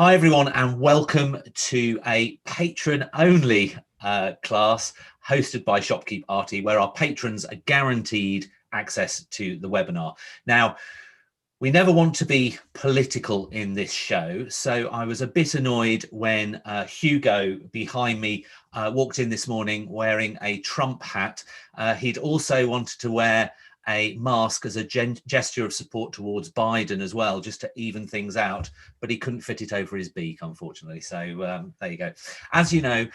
Hi everyone and welcome to a patron-only class hosted by Shopkeep Arty, where our patrons are guaranteed access to the webinar. Now, we never want to be political in this show, so I was a bit annoyed when Hugo behind me walked in this morning wearing a Trump hat. He'd also wanted to wear a mask as a gesture of support towards Biden as well, just to even things out, but he couldn't fit it over his beak, unfortunately. So there you go. As you know,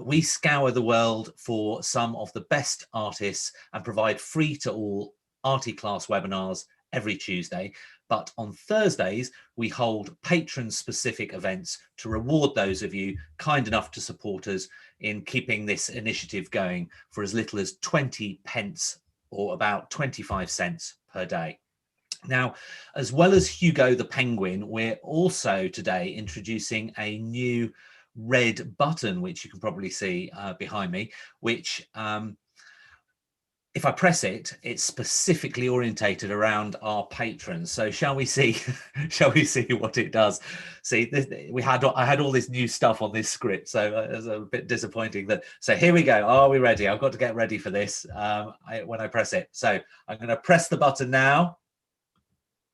we scour the world for some of the best artists and provide free to all Arty class webinars every Tuesday. But on Thursdays, we hold patron-specific events to reward those of you kind enough to support us in keeping this initiative going for as little as 20 pence or about 25 cents per day. Now, as well as Hugo the Penguin, we're also today introducing a new red button, which you can probably see behind me, which if I press it, it's specifically orientated around our patrons. So shall we see? Shall we see what it does? See, I had all this new stuff on this script, so it was a bit disappointing. So here we go. Are we ready? I've got to get ready for this when I press it. So I'm going to press the button now.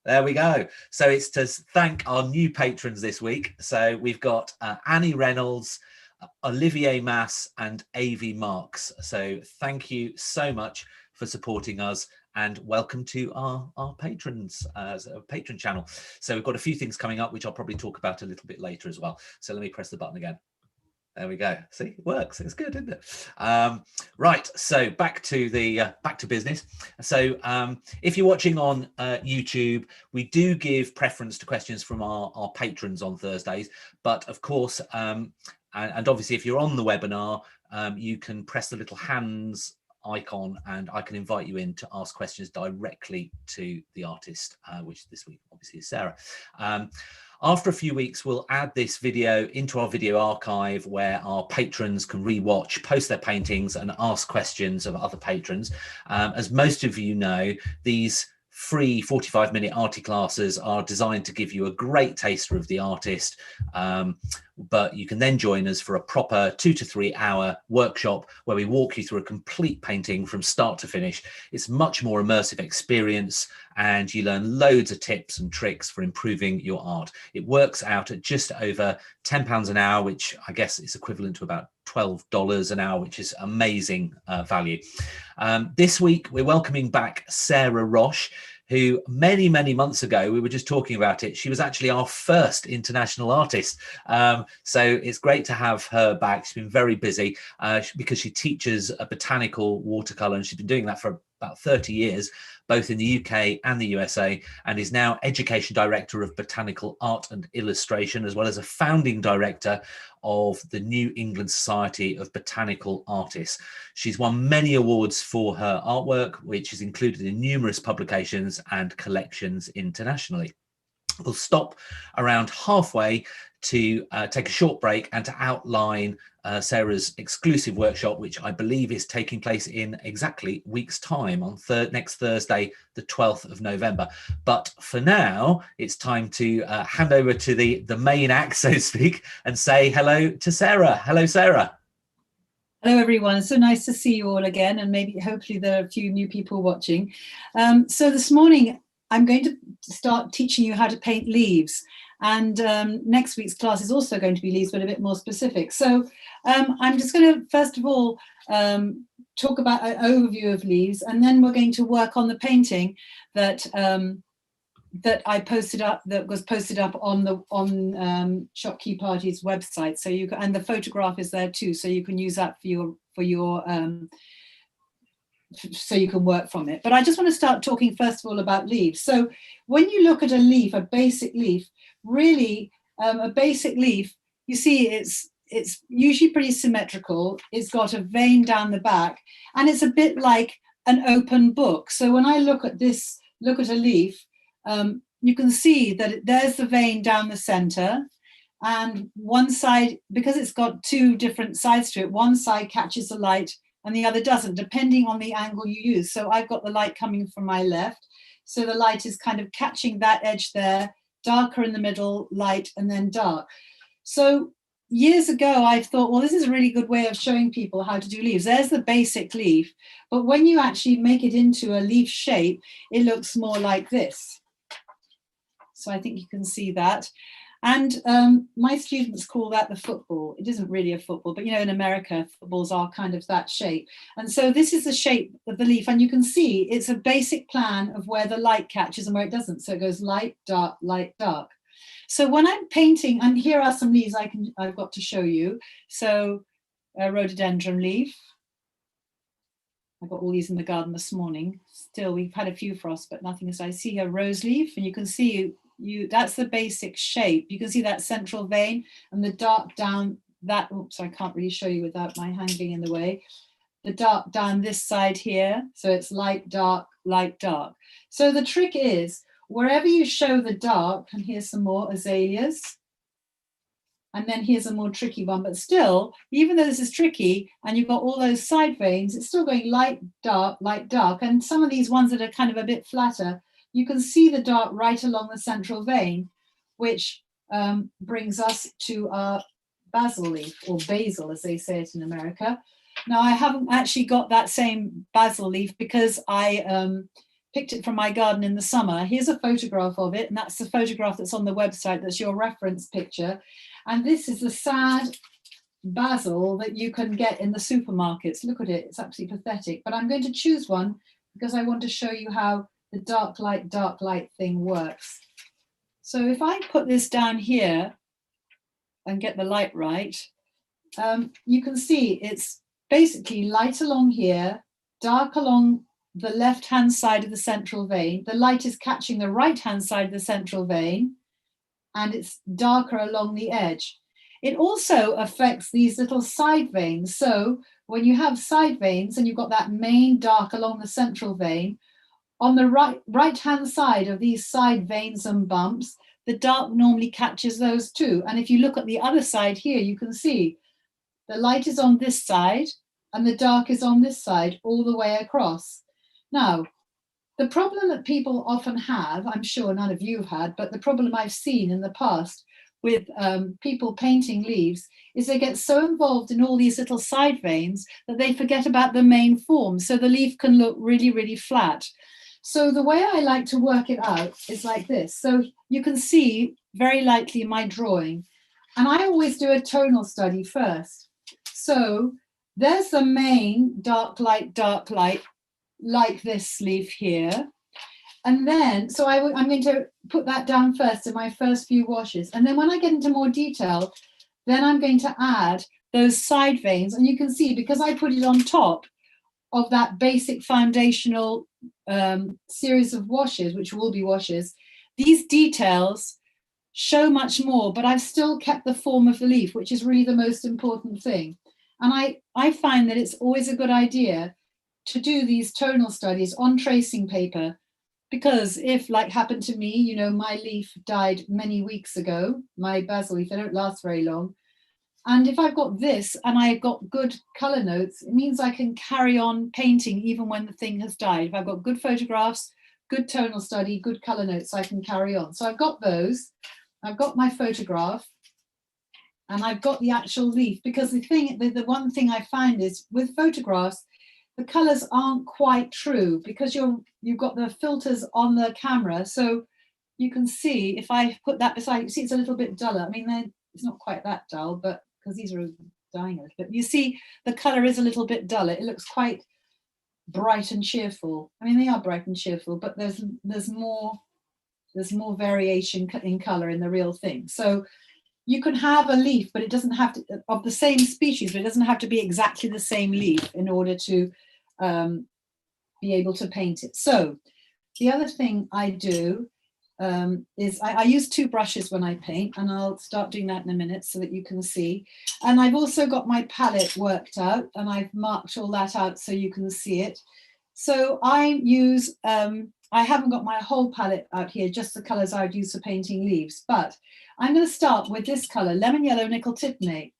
There we go. So it's to thank our new patrons this week. So we've got Annie Reynolds, Olivier Mass and AV Marks. So thank you so much for supporting us and welcome to our patrons patron channel. So we've got a few things coming up which I'll probably talk about a little bit later as well. So let me press the button again. There we go. See, it works. It's good, isn't it? Right. So back to business. So if you're watching on YouTube, we do give preference to questions from our patrons on Thursdays. But of course, and obviously, if you're on the webinar, you can press the little hands icon and I can invite you in to ask questions directly to the artist, which this week obviously is Sarah. After a few weeks, we'll add this video into our video archive where our patrons can rewatch, post their paintings and ask questions of other patrons. As most of you know, these free 45-minute Arty classes are designed to give you a great taster of the artist, but you can then join us for a proper 2 to 3 hour workshop where we walk you through a complete painting from start to finish. It's much more immersive experience and you learn loads of tips and tricks for improving your art. It works out at just over £10 an hour, which I guess is equivalent to about $12 an hour, which is amazing value. This week, we're welcoming back Sarah Roche, who many months ago, we were just talking about it, she was actually our first international artist. So it's great to have her back. She's been very busy because she teaches a botanical watercolour and she's been doing that for about 30 years, both in the UK and the USA, and is now Education Director of Botanical Art and Illustration, as well as a founding director of the New England Society of Botanical Artists. She's won many awards for her artwork, which is included in numerous publications and collections internationally. We'll stop around halfway to take a short break and to outline Sarah's exclusive workshop, which I believe is taking place in exactly a week's time on next Thursday, the 12th of November. But for now, it's time to hand over to the main act, so to speak, and say hello to Sarah. Hello, Sarah. Hello, everyone. So nice to see you all again, and maybe hopefully there are a few new people watching. So this morning, I'm going to start teaching you how to paint leaves. And next week's class is also going to be leaves, but a bit more specific. So I'm just going to, first of all, talk about an overview of leaves, and then we're going to work on the painting that that I posted up, that was posted up on Shopkeep Arty's website. So you can, and the photograph is there too, so you can use that for your so you can work from it. But I just want to start talking first of all about leaves. So when you look at a leaf, a basic leaf, really a basic leaf, you see it's usually pretty symmetrical. It's got a vein down the back and it's a bit like an open book. So when I look at a leaf, you can see that there's the vein down the center, and one side, because it's got two different sides to it, one side catches the light and the other doesn't, depending on the angle you use. So I've got the light coming from my left, so the light is kind of catching that edge there, darker in the middle, light, and then dark. So years ago, I thought, well, this is a really good way of showing people how to do leaves. There's the basic leaf, but when you actually make it into a leaf shape, it looks more like this. So I think you can see that. And my students call that the football. It isn't really a football, but you know, in America, footballs are kind of that shape. And so this is the shape of the leaf. And you can see it's a basic plan of where the light catches and where it doesn't. So it goes light, dark, light, dark. So when I'm painting, and here are some leaves I've got to show you. So a rhododendron leaf. I got all these in the garden this morning. Still, we've had a few frosts, but nothing is. I see a rose leaf, and you can see that's the basic shape. You can see that central vein and the dark down that. Oops, I can't really show you without my hand being in the way. The dark down this side here. So it's light, dark, light, dark. So the trick is wherever you show the dark, and here's some more azaleas. And then here's a more tricky one, but still, even though this is tricky and you've got all those side veins, it's still going light, dark, light, dark. And some of these ones that are kind of a bit flatter, you can see the dark right along the central vein, which brings us to our basil leaf, or basil as they say it in America. Now, I haven't actually got that same basil leaf because I picked it from my garden in the summer. Here's a photograph of it, and that's the photograph that's on the website. That's your reference picture. And this is the sad basil that you can get in the supermarkets. Look at it, it's absolutely pathetic. But I'm going to choose one because I want to show you how the dark light thing works. So if I put this down here and get the light right, you can see it's basically light along here, dark along the left-hand side of the central vein. The light is catching the right-hand side of the central vein, and it's darker along the edge. It also affects these little side veins. So when you have side veins and you've got that main dark along the central vein, on the right-hand side of these side veins and bumps, the dark normally catches those too. And if you look at the other side here, you can see the light is on this side and the dark is on this side all the way across. Now, the problem that people often have, I'm sure none of you have had, but the problem I've seen in the past with people painting leaves is they get so involved in all these little side veins that they forget about the main form. So the leaf can look really, really flat. So the way I like to work it out is like this. So you can see very lightly my drawing. And I always do a tonal study first. So there's the main dark light, like this leaf here. And then, so I'm going to put that down first in my first few washes. And then when I get into more detail, then I'm going to add those side veins. And you can see, because I put it on top of that basic foundational series of washes, which will be washes, these details show much more, but I've still kept the form of the leaf, which is really the most important thing. And I find that it's always a good idea to do these tonal studies on tracing paper, because if, like happened to me, you know, my leaf died many weeks ago, my basil leaf, they don't last very long. And if I've got this and I've got good color notes, it means I can carry on painting even when the thing has died. If I've got good photographs, good tonal study, good color notes, I can carry on. So I've got those, I've got my photograph, and I've got the actual leaf, because the one thing I find is with photographs, the colors aren't quite true because you've got the filters on the camera. So you can see, if I put that beside, you see it's a little bit duller. I mean, it's not quite that dull, but because these are dying a little bit. You see the color is a little bit duller. It looks quite bright and cheerful. I mean, they are bright and cheerful, but there's more variation in color in the real thing. So you can have a leaf, but it doesn't have to, of the same species, but it doesn't have to be exactly the same leaf in order to be able to paint it. So the other thing I do is I use two brushes when I paint, and I'll start doing that in a minute so that you can see. And I've also got my palette worked out, and I've marked all that out so you can see it. So I use, I haven't got my whole palette out here, just the colors I would use for painting leaves, but I'm going to start with this color, lemon yellow nickel titanate.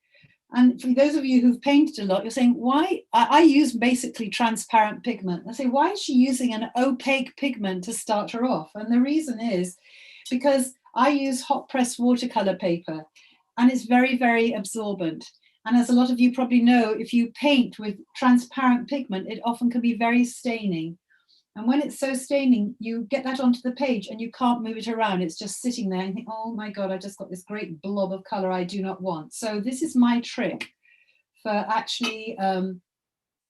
And for those of you who've painted a lot, you're saying, why? I use basically transparent pigment. I say, why is she using an opaque pigment to start her off? And the reason is because I use hot press watercolor paper, and it's very, very absorbent. And as a lot of you probably know, if you paint with transparent pigment, it often can be very staining. And when it's so staining, you get that onto the page and you can't move it around. It's just sitting there and you think, oh my God, I just got this great blob of color I do not want. So this is my trick for actually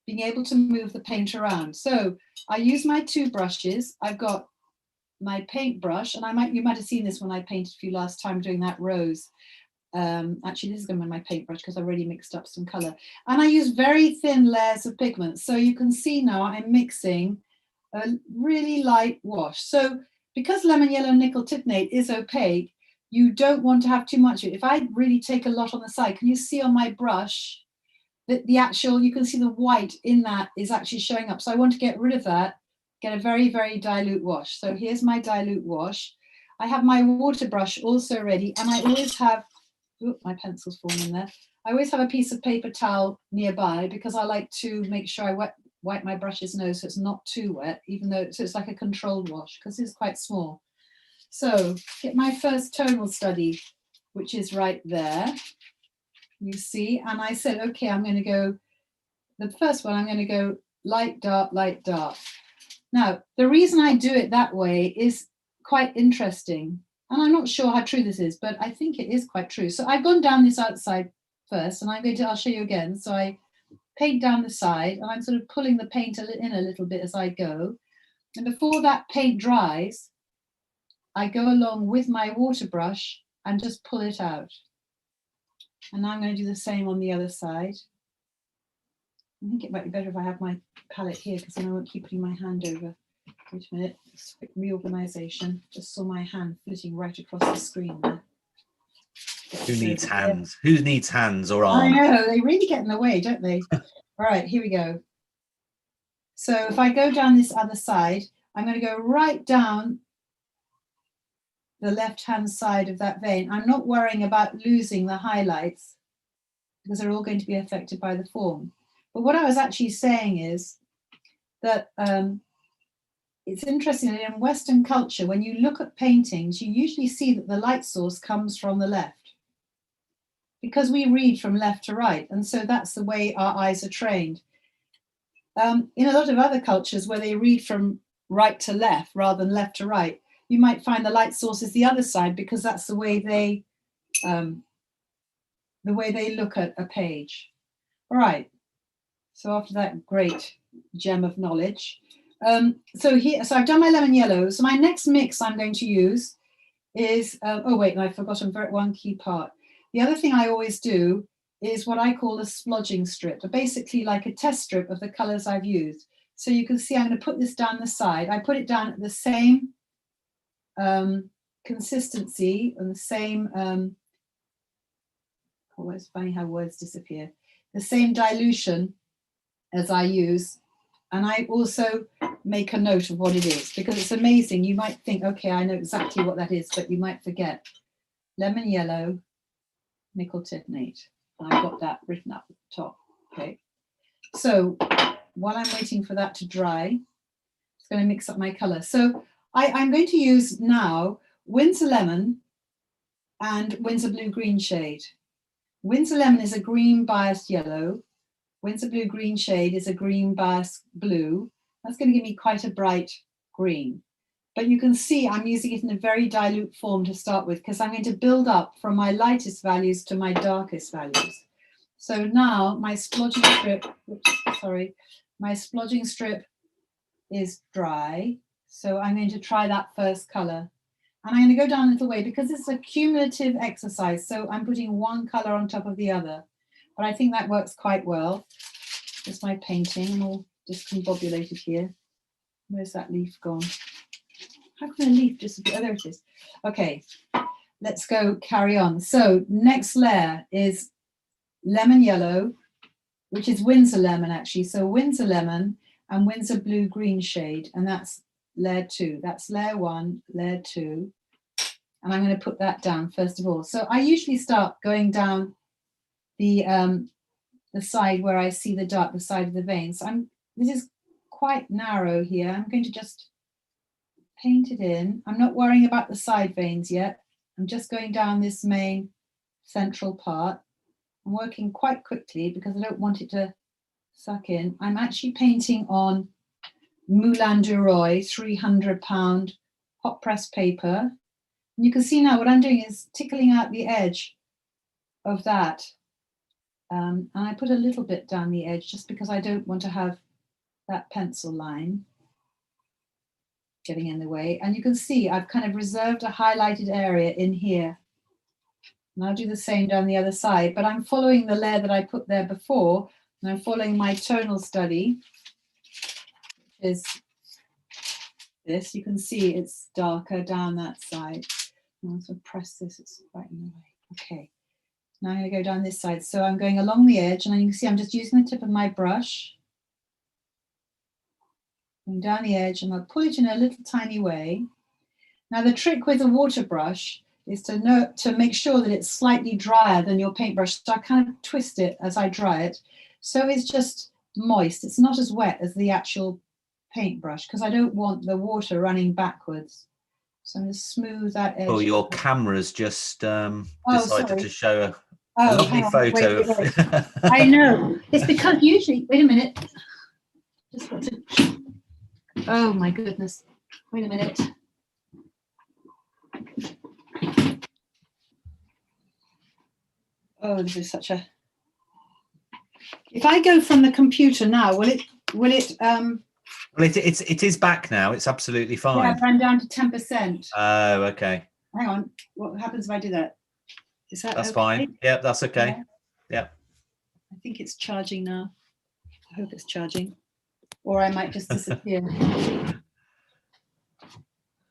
being able to move the paint around. So I use my two brushes. I've got my paintbrush, and you might have seen this when I painted for you last time doing that rose. Actually, this is going to be my paintbrush because I already mixed up some color. And I use very thin layers of pigment. So you can see now I'm mixing a really light wash. So because lemon yellow nickel titanate is opaque, you don't want to have too much of it. If I really take a lot on the side, can you see on my brush that the actual, you can see the white in that is actually showing up. So I want to get rid of that, get a very, very dilute wash. So here's my dilute wash. I have my water brush also ready, and I always have, oops, my pencil's fallen in there. I always have a piece of paper towel nearby because I like to make sure I wipe my brush's nose so it's not too wet, even though so it's like a controlled wash because it's quite small. So get my first tonal study, which is right there. You see, and I said, okay, I'm going to go, the first one, I'm going to go light, dark, light, dark. Now, the reason I do it that way is quite interesting. And I'm not sure how true this is, but I think it is quite true. So I've gone down this outside first, and I'll show you again. So I paint down the side, and I'm sort of pulling the paint in a little bit as I go. And before that paint dries, I go along with my water brush and just pull it out. And now I'm going to do the same on the other side. I think it might be better if I have my palette here because then I won't keep putting my hand over. Wait a minute, just quick reorganization. Just saw my hand flitting right across the screen there. Who needs hands? Who needs hands or arms? I know, they really get in the way, don't they? All right, here we go. So if I go down this other side, I'm going to go right down the left-hand side of that vein. I'm not worrying about losing the highlights because they're all going to be affected by the form. But what I was actually saying is that it's interesting that in Western culture, when you look at paintings, you usually see that the light source comes from the left because we read from left to right. And so that's the way our eyes are trained. In a lot of other cultures where they read from right to left rather than left to right, you might find the light source is the other side because that's the way they look at a page. All right. So after that great gem of knowledge, so I've done my lemon yellow. So my next mix I'm going to use is oh wait, no, I've forgotten one key part. The other thing I always do is what I call a splodging strip, basically like a test strip of the colors I've used. So you can see I'm going to put this down the side. I put it down at the same consistency and the same, oh, it's funny how words disappear, the same dilution as I use. And I also make a note of what it is because it's amazing. You might think, okay, I know exactly what that is, but you might forget. Lemon yellow, nickel titanate. And I've got that written up at the top. Okay. So while I'm waiting for that to dry, it's going to mix up my color. So I'm going to use now Winsor Lemon and Winsor Blue Green shade. Winsor Lemon is a green biased yellow. Winsor Blue Green shade is a green biased blue. That's going to give me quite a bright green. But you can see I'm using it in a very dilute form to start with because I'm going to build up from my lightest values to my darkest values. So now my splodging strip is dry. So I'm going to try that first color. And I'm going to go down a little way because it's a cumulative exercise. So I'm putting one color on top of the other. But I think that works quite well. There's my painting. I'm all discombobulated here. Where's that leaf gone? How can a leaf disappear? Oh, there it is. Okay, let's go carry on. So next layer is lemon yellow, which is Winsor Lemon actually. So Winsor Lemon and Winsor Blue Green shade, and that's layer 2. That's layer 1, layer 2. And I'm going to put that down first of all. So I usually start going down the side where I see the dark, the side of the vein. So this is quite narrow here. I'm going to just paint it in. I'm not worrying about the side veins yet. I'm just going down this main central part. I'm working quite quickly because I don't want it to suck in. I'm actually painting on Moulin du Roi 300-pound hot press paper. And you can see now what I'm doing is tickling out the edge of that. And I put a little bit down the edge just because I don't want to have that pencil line getting in the way. And you can see I've kind of reserved a highlighted area in here. And I'll do the same down the other side, but I'm following the layer that I put there before, and I'm following my tonal study, which is this. You can see it's darker down that side. I'll also press this, it's right in the way. Okay, now I'm going to go down this side. So I'm going along the edge, and you can see I'm just using the tip of my brush, going down the edge, and I'll pull it in a little tiny way. Now the trick with a water brush is to make sure that it's slightly drier than your paintbrush. So I kind of twist it as I dry it. So it's just moist. It's not as wet as the actual paintbrush because I don't want the water running backwards. So I'm going to smooth that edge. Oh, your camera's just decided to show a lovely photo. Wait. I know. It's because usually, wait a minute. Just got to, oh my goodness. Wait a minute. Oh, this is such a. If I go from the computer now, will it? Well, it is back now. It's absolutely fine. Yeah, I've run down to 10%. Oh, okay. Hang on. What happens if I do that? Is that That's okay? fine. Yeah, that's okay. Yeah. I think it's charging now. I hope it's charging, or I might just disappear.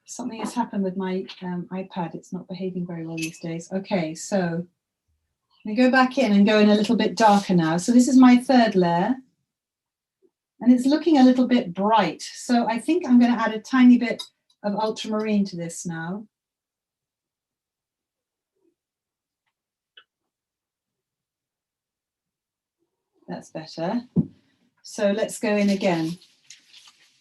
Something has happened with my iPad. It's not behaving very well these days. Okay, so I go back in and go in a little bit darker now. So this is my third layer, and it's looking a little bit bright. So I think I'm going to add a tiny bit of ultramarine to this now. That's better. So let's go in again.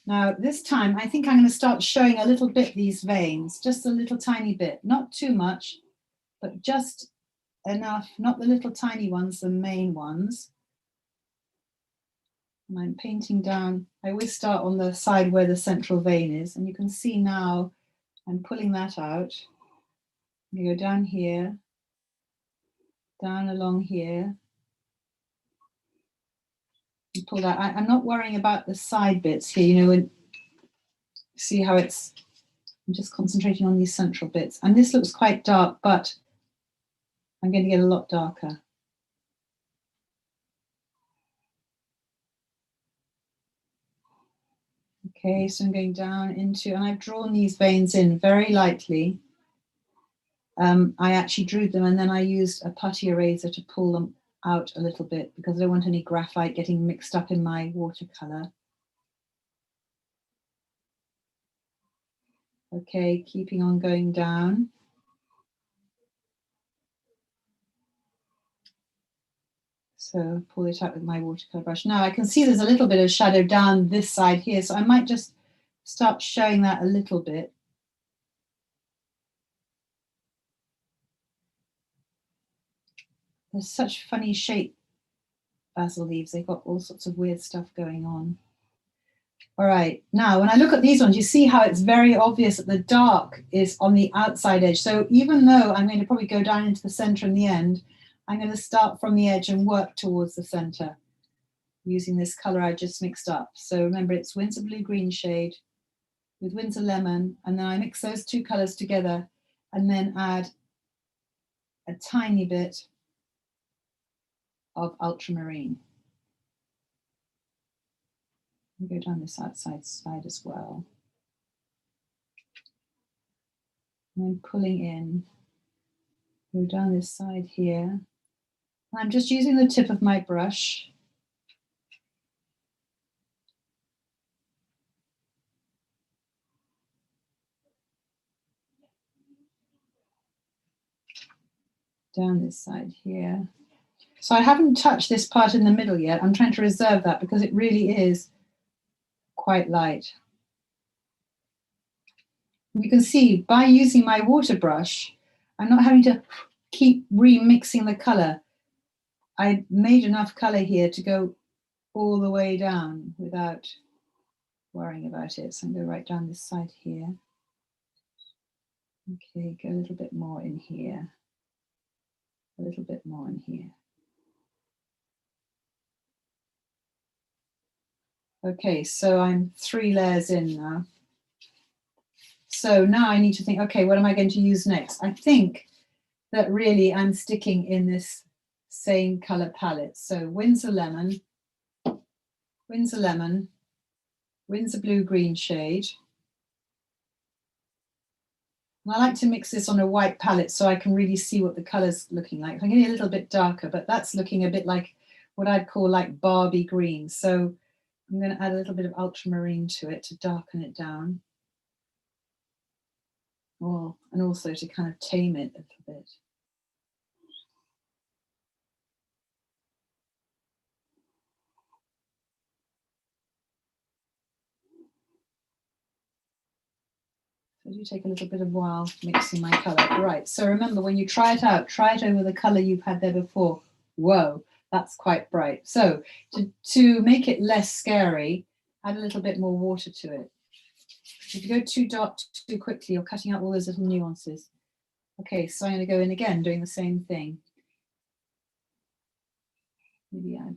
Now this time I think I'm going to start showing a little bit these veins, just a little tiny bit, not too much, but just enough, not the little tiny ones, the main ones. And I'm painting down. I always start on the side where the central vein is, and you can see now I'm pulling that out. You go down here, down along here, and pull that. I'm not worrying about the side bits here, you know, and see how it's, I'm just concentrating on these central bits. And this looks quite dark, but I'm going to get a lot darker. Okay, so I'm going down into, and I've drawn these veins in very lightly. I actually drew them and then I used a putty eraser to pull them out a little bit because I don't want any graphite getting mixed up in my watercolor. Okay, keeping on going down. So pull it out with my watercolor brush. Now I can see there's a little bit of shadow down this side here, so I might just start showing that a little bit. There's such funny shaped basil leaves. They've got all sorts of weird stuff going on. All right, now when I look at these ones, you see how it's very obvious that the dark is on the outside edge. So even though I'm going to probably go down into the center in the end, I'm going to start from the edge and work towards the center using this color I just mixed up. So remember, it's Winsor Blue Green shade with Winsor Lemon, and then I mix those two colors together and then add a tiny bit of ultramarine. And go down this outside side as well. And then pulling in, go down this side here. I'm just using the tip of my brush. Down this side here. So I haven't touched this part in the middle yet. I'm trying to reserve that because it really is quite light. You can see by using my water brush, I'm not having to keep remixing the colour. I made enough colour here to go all the way down without worrying about it. So I'm going to write down this side here. Okay, go a little bit more in here. A little bit more in here. Okay, so I'm 3 layers in now. So now I need to think, okay, what am I going to use next? I think that really I'm sticking in this same color palette. So Windsor Lemon, Windsor Lemon, Windsor Blue Green shade. And I like to mix this on a white palette so I can really see what the color's looking like. I'm getting a little bit darker, but that's looking a bit like what I'd call like Barbie green. So I'm going to add a little bit of ultramarine to it to darken it down. Oh, and also to kind of tame it a little bit. So I do take a little bit of while mixing my colour. Right, so remember when you try it out, try it over the colour you've had there before. Whoa, that's quite bright. So to make it less scary, add a little bit more water to it. If you go too dark too quickly, you're cutting out all those little nuances. Okay, so I'm going to go in again, doing the same thing. Maybe add.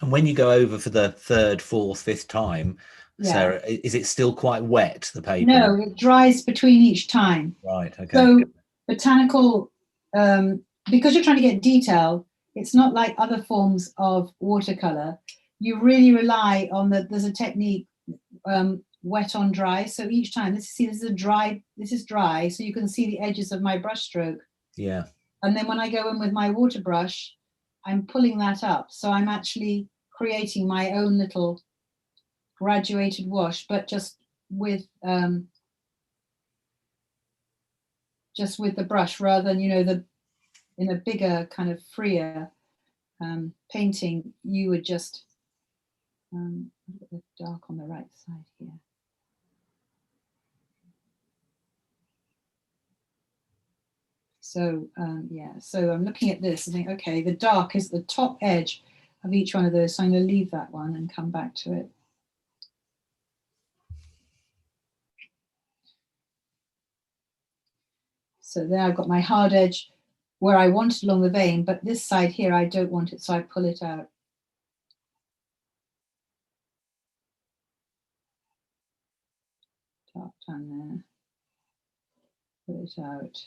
And when you go over for the 3rd, 4th, 5th time, Yeah. Sarah, is it still quite wet, the paper? No, it dries between each time. Right, okay. So botanical, because you're trying to get detail, it's not like other forms of watercolor. You really rely on there's a technique, wet on dry. So each time, this is dry, this is dry, so you can see the edges of my brush stroke. Yeah. And then when I go in with my water brush, I'm pulling that up. So I'm actually creating my own little graduated wash, but just with the brush rather than, in a bigger kind of freer painting, you would just a little bit dark on the right side here. So yeah, so I'm looking at this and think, okay, the dark is the top edge of each one of those. So I'm going to leave that one and come back to it. So there I've got my hard edge where I want it along the vein, but this side here, I don't want it, so I pull it out. Dark down there, pull it out.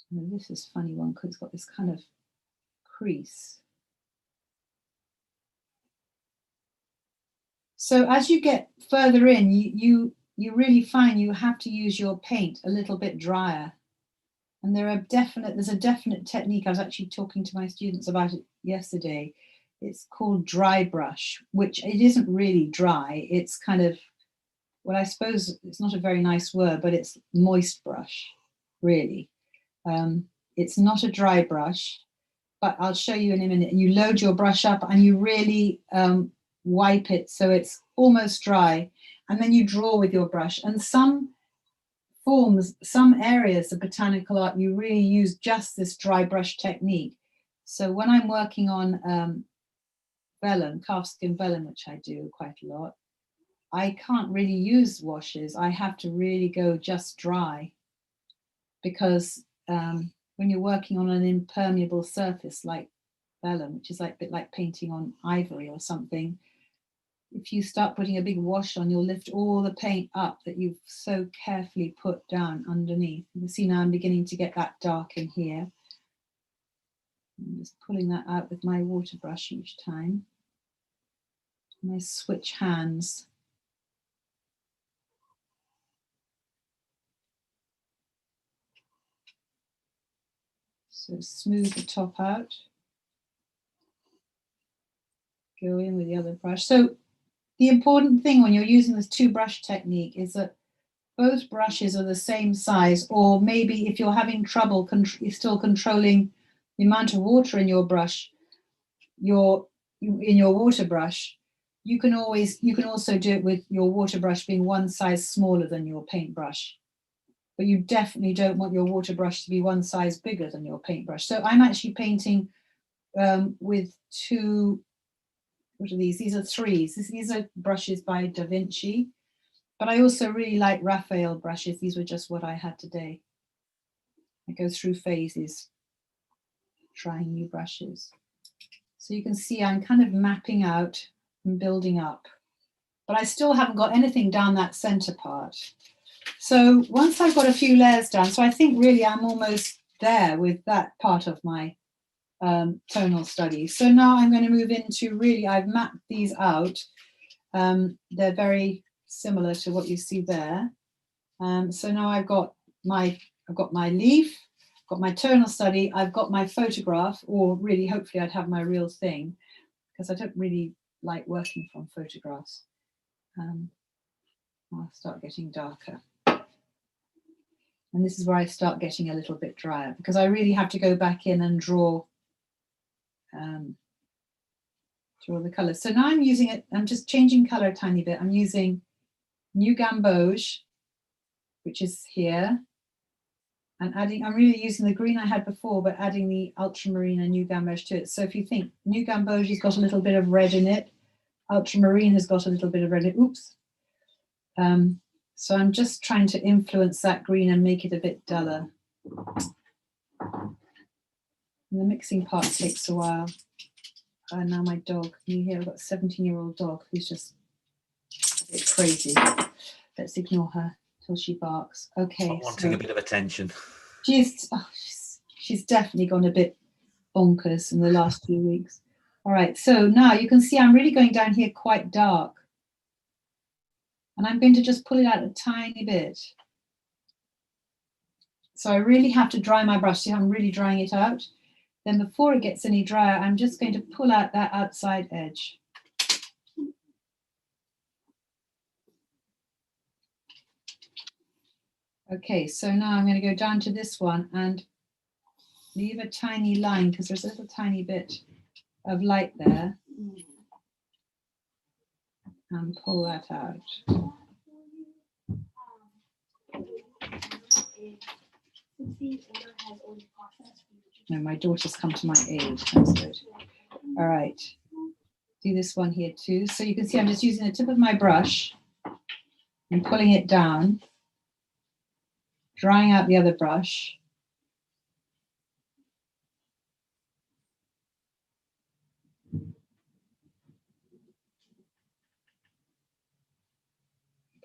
And this is a funny one because it's got this kind of crease. So as you get further in, you really find you have to use your paint a little bit drier. And there's a definite technique. I was actually talking to my students about it yesterday. It's called dry brush, which it isn't really dry. It's kind of, well, I suppose it's not a very nice word, but it's moist brush, really. It's not a dry brush, but I'll show you in a minute. You load your brush up and you really wipe it so it's almost dry, and then you draw with your brush. And some forms, some areas of botanical art, you really use just this dry brush technique. So when I'm working on vellum, calfskin vellum, which I do quite a lot, I can't really use washes. I have to really go just dry, because when you're working on an impermeable surface like vellum, which is like a bit like painting on ivory or something, if you start putting a big wash on, you'll lift all the paint up that you've so carefully put down underneath. You can see now I'm beginning to get that dark in here. I'm just pulling that out with my water brush each time. And I switch hands. So smooth the top out. Go in with the other brush. So the important thing when you're using this 2-brush technique is that both brushes are the same size, or maybe if you're having trouble you're still controlling the amount of water in your brush, in your water brush, you can also do it with your water brush being one size smaller than your paintbrush. But you definitely don't want your water brush to be one size bigger than your paintbrush. So I'm actually painting with two, what are these? These are threes. These are brushes by Da Vinci, but I also really like Raphael brushes. These were just what I had today. I go through phases, trying new brushes. So you can see I'm kind of mapping out and building up, but I still haven't got anything down that center part. So once I've got a few layers down, so I think really I'm almost there with that part of my tonal study. So now I'm going to move into really, I've mapped these out. They're very similar to what you see there. So now I've got my leaf, got my tonal study, I've got my photograph, or really hopefully I'd have my real thing, because I don't really like working from photographs. I'll start getting darker. And this is where I start getting a little bit drier, because I really have to go back in and draw the colors. So now I'm using it, I'm just changing color a tiny bit. I'm using New Gamboge, which is here, and adding, I'm really using the green I had before, but adding the ultramarine and New Gamboge to it. So if you think New Gamboge has got a little bit of red in it, ultramarine has got a little bit of red in it. Oops. So I'm just trying to influence that green and make it a bit duller. And the mixing part takes a while. And now my dog, you hear I've got a 17-year-old dog who's just a bit crazy. Let's ignore her till she barks. Okay. Wanting a bit of attention. She's definitely gone a bit bonkers in the last few weeks. All right, so now you can see I'm really going down here quite dark. And I'm going to just pull it out a tiny bit. So I really have to dry my brush. See how I'm really drying it out? Then before it gets any drier, I'm just going to pull out that outside edge. Okay, so now I'm going to go down to this one and leave a tiny line, because there's a little tiny bit of light there. And pull that out. No, my daughter's come to my aid. That's good. All right. Do this one here too. So you can see I'm just using the tip of my brush and pulling it down, drying out the other brush.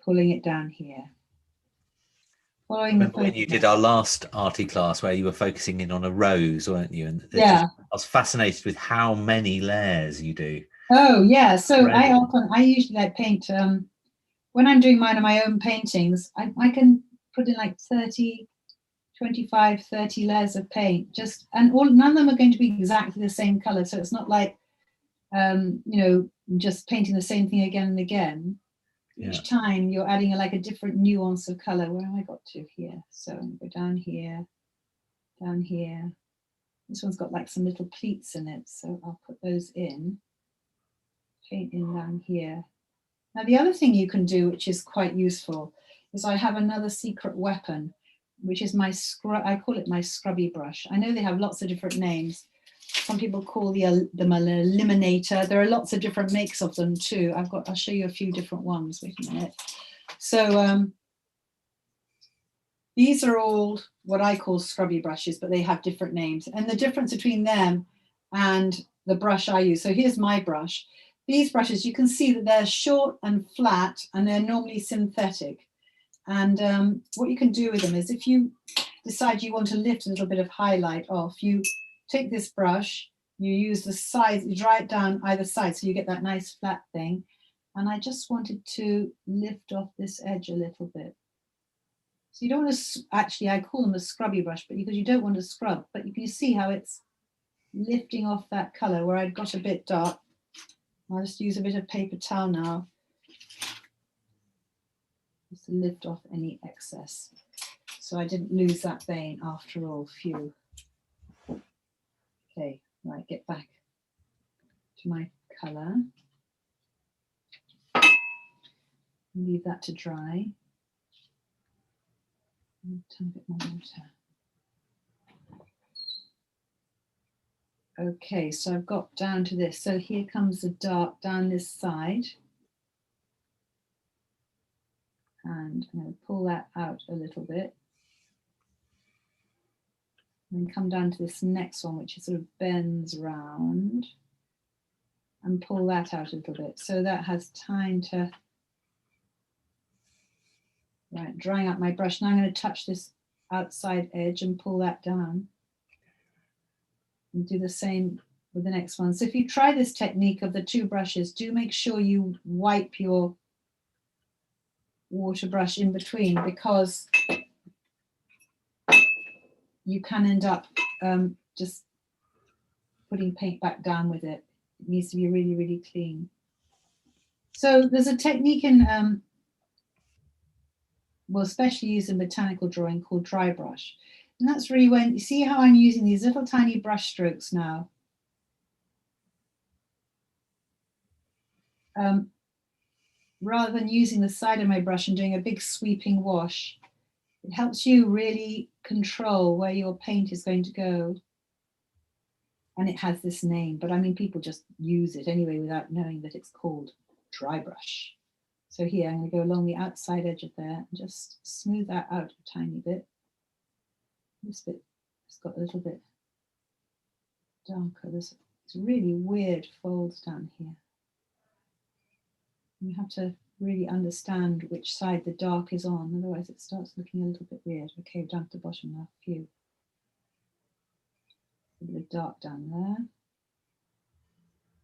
Pulling it down here. Remember when you did our last Arty class where you were focusing in on a rose, weren't you? And yeah, I was fascinated with how many layers you do. Oh yeah, so I usually like paint when I'm doing mine on my own paintings. I can put in like 30, 25, 30 layers of paint, and none of them are going to be exactly the same color. So it's not like just painting the same thing again and again. Each time you're adding like a different nuance of color. Where have I got to here? So I'm going to go down here, down here. This one's got like some little pleats in it, so I'll put those in. Paint in down here. Now the other thing you can do, which is quite useful, is I have another secret weapon, which is my I call it my scrubby brush. I know they have lots of different names. Some people call them an eliminator. There are lots of different makes of them too. I'll show you a few different ones. Wait a minute. So these are all what I call scrubby brushes, but they have different names. And the difference between them and the brush I use. So here's my brush. These brushes, you can see that they're short and flat, and they're normally synthetic. And what you can do with them is, if you decide you want to lift a little bit of highlight off, you take this brush, you use the sides, you dry it down either side so you get that nice flat thing. And I just wanted to lift off this edge a little bit. So you don't want to, actually I call them a scrubby brush, but because you don't want to scrub, but you can see how it's lifting off that color where I'd got a bit dark. I'll just use a bit of paper towel now just to lift off any excess. So I didn't lose that vein after all. Phew. Okay, right, get back to my color. Leave that to dry. A bit more water. Okay, so I've got down to this. So here comes the dark down this side. And I'm going to pull that out a little bit. And then come down to this next one, which sort of bends round. And pull that out a little bit. So that has time to... Right, drying out my brush. Now I'm going to touch this outside edge and pull that down. And do the same with the next one. So if you try this technique of the two brushes, do make sure you wipe your water brush in between, because you can end up just putting paint back down with it. It needs to be really, really clean. So there's a technique in, well, especially used in botanical drawing, called dry brush. And that's really when, you see how I'm using these little tiny brush strokes now. Rather than using the side of my brush and doing a big sweeping wash, it helps you really control where your paint is going to go. And it has this name, but I mean, people just use it anyway without knowing that it's called dry brush. So here I'm going to go along the outside edge of there and just smooth that out a tiny bit. This bit has got a little bit darker. There's really weird folds down here. You have to really understand which side the dark is on, otherwise it starts looking a little bit weird. Okay, down to the bottom now, a few. A bit of dark down there.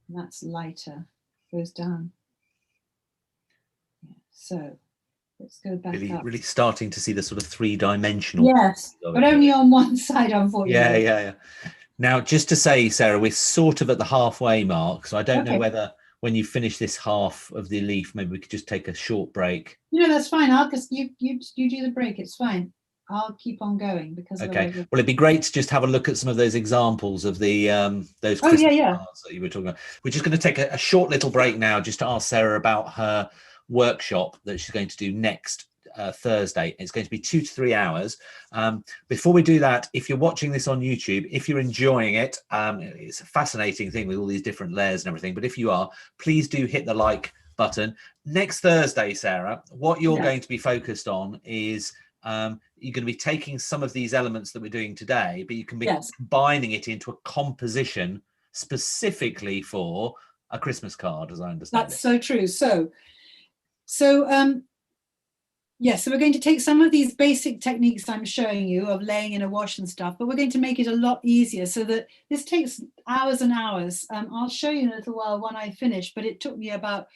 And that's lighter, goes down. Yeah, so let's go back up. Really starting to see the sort of three-dimensional. Yes, but only on one side, unfortunately. Yeah. Now, just to say, Sarah, we're sort of at the halfway mark, so I don't know whether when you finish this half of the leaf, maybe we could just take a short break. No, that's fine. I'll just you do the break. It's fine. I'll keep on going because okay. Well, it'd be great to just have a look at some of those examples of the those Christmas cards that you were talking about. We're just going to take a short little break now, just to ask Sarah about her workshop that she's going to do next Thursday. It's going to be 2 to 3 hours. Before we do that, if you're watching this on YouTube, if you're enjoying it, it's a fascinating thing with all these different layers and everything, but if you are, please do hit the like button. Next Thursday, Sarah, what you're going to be focused on is you're going to be taking some of these elements that we're doing today, but you can be combining it into a composition specifically for a Christmas card, as I understand. That's so true. So we're going to take some of these basic techniques I'm showing you of laying in a wash and stuff, but we're going to make it a lot easier so that this takes hours and hours. I'll show you in a little while when I finish, but it took me about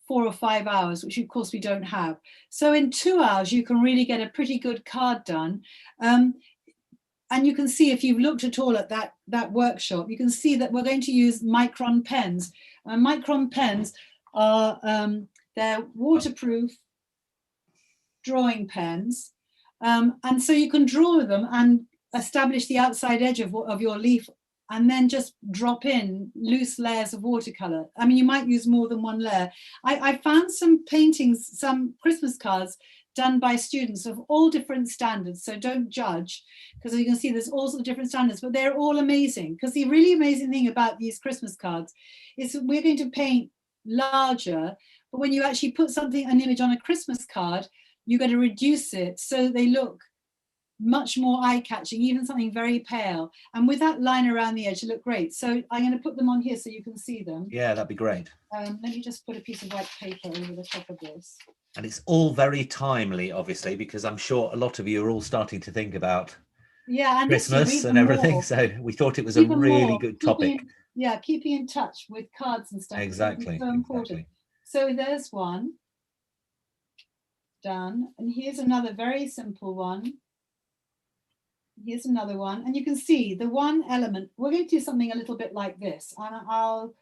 4 or 5 hours, which of course we don't have. So in 2 hours, you can really get a pretty good card done. And you can see, if you've looked at all at that workshop, you can see that we're going to use micron pens. Micron pens are, they're waterproof drawing pens, and so you can draw them and establish the outside edge of your leaf, and then just drop in loose layers of watercolor. I mean, you might use more than one layer. I found some paintings, some Christmas cards done by students of all different standards, so don't judge, because as you can see, there's all sorts of different standards, but they're all amazing. Because the really amazing thing about these Christmas cards is that we're going to paint larger, but when you actually put an image on a Christmas card, you're going to reduce it so they look much more eye-catching, even something very pale. And with that line around the edge, they look great. So I'm going to put them on here so you can see them. Yeah, that'd be great. Let me just put a piece of white paper over the top of this. And it's all very timely, obviously, because I'm sure a lot of you are all starting to think about and Christmas and everything. More. So we thought it was even a really good topic. Keeping in touch with cards and stuff. Exactly. So important. So there's one. Done. And here's another very simple one. Here's another one, and you can see the one element. We're going to do something a little bit like this, and I'll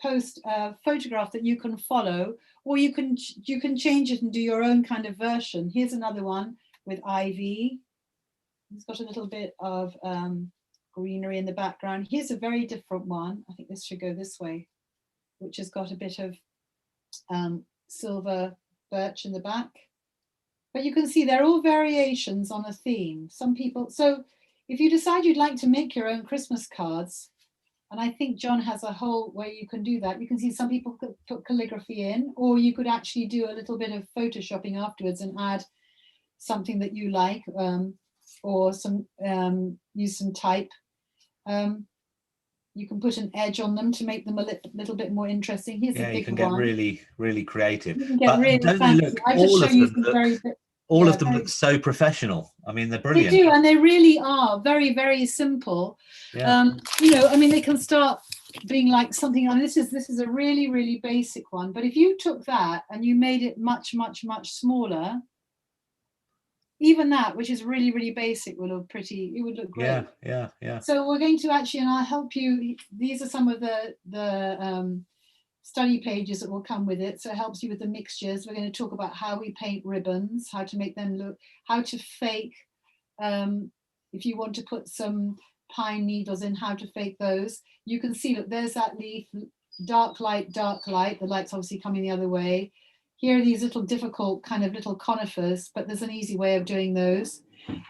post a photograph that you can follow, or you can change it and do your own kind of version. Here's another one with ivy. It's got a little bit of greenery in the background. Here's a very different one. I think this should go this way, which has got a bit of silver birch in the back. But you can see they're all variations on a theme. Some people, so if you decide you'd like to make your own Christmas cards, and I think John has a whole way you can do that. You can see some people could put calligraphy in, or you could actually do a little bit of photoshopping afterwards and add something that you like, or some use some type. You can put an edge on them to make them a little bit more interesting. Here's a big you can get one. really, really creative. You can get But really don't fancy. they look, I've just shown you some all of them look so professional. I mean, they're brilliant. They do, and they really are very, very simple. Yeah. You know, I mean, they can start being like something. And this is a really, really basic one. But if you took that and you made it much, much, much smaller, even that, which is really, really basic, will look pretty. It would look great. Yeah. So we're going to actually, and I'll help you. These are some of the study pages that will come with it, so it helps you with the mixtures. We're going to talk about how we paint ribbons, how to make them look, how to fake, if you want to put some pine needles in, how to fake those. You can see, look, there's that leaf, dark light, the light's obviously coming the other way. Here are these little difficult kind of little conifers, but there's an easy way of doing those.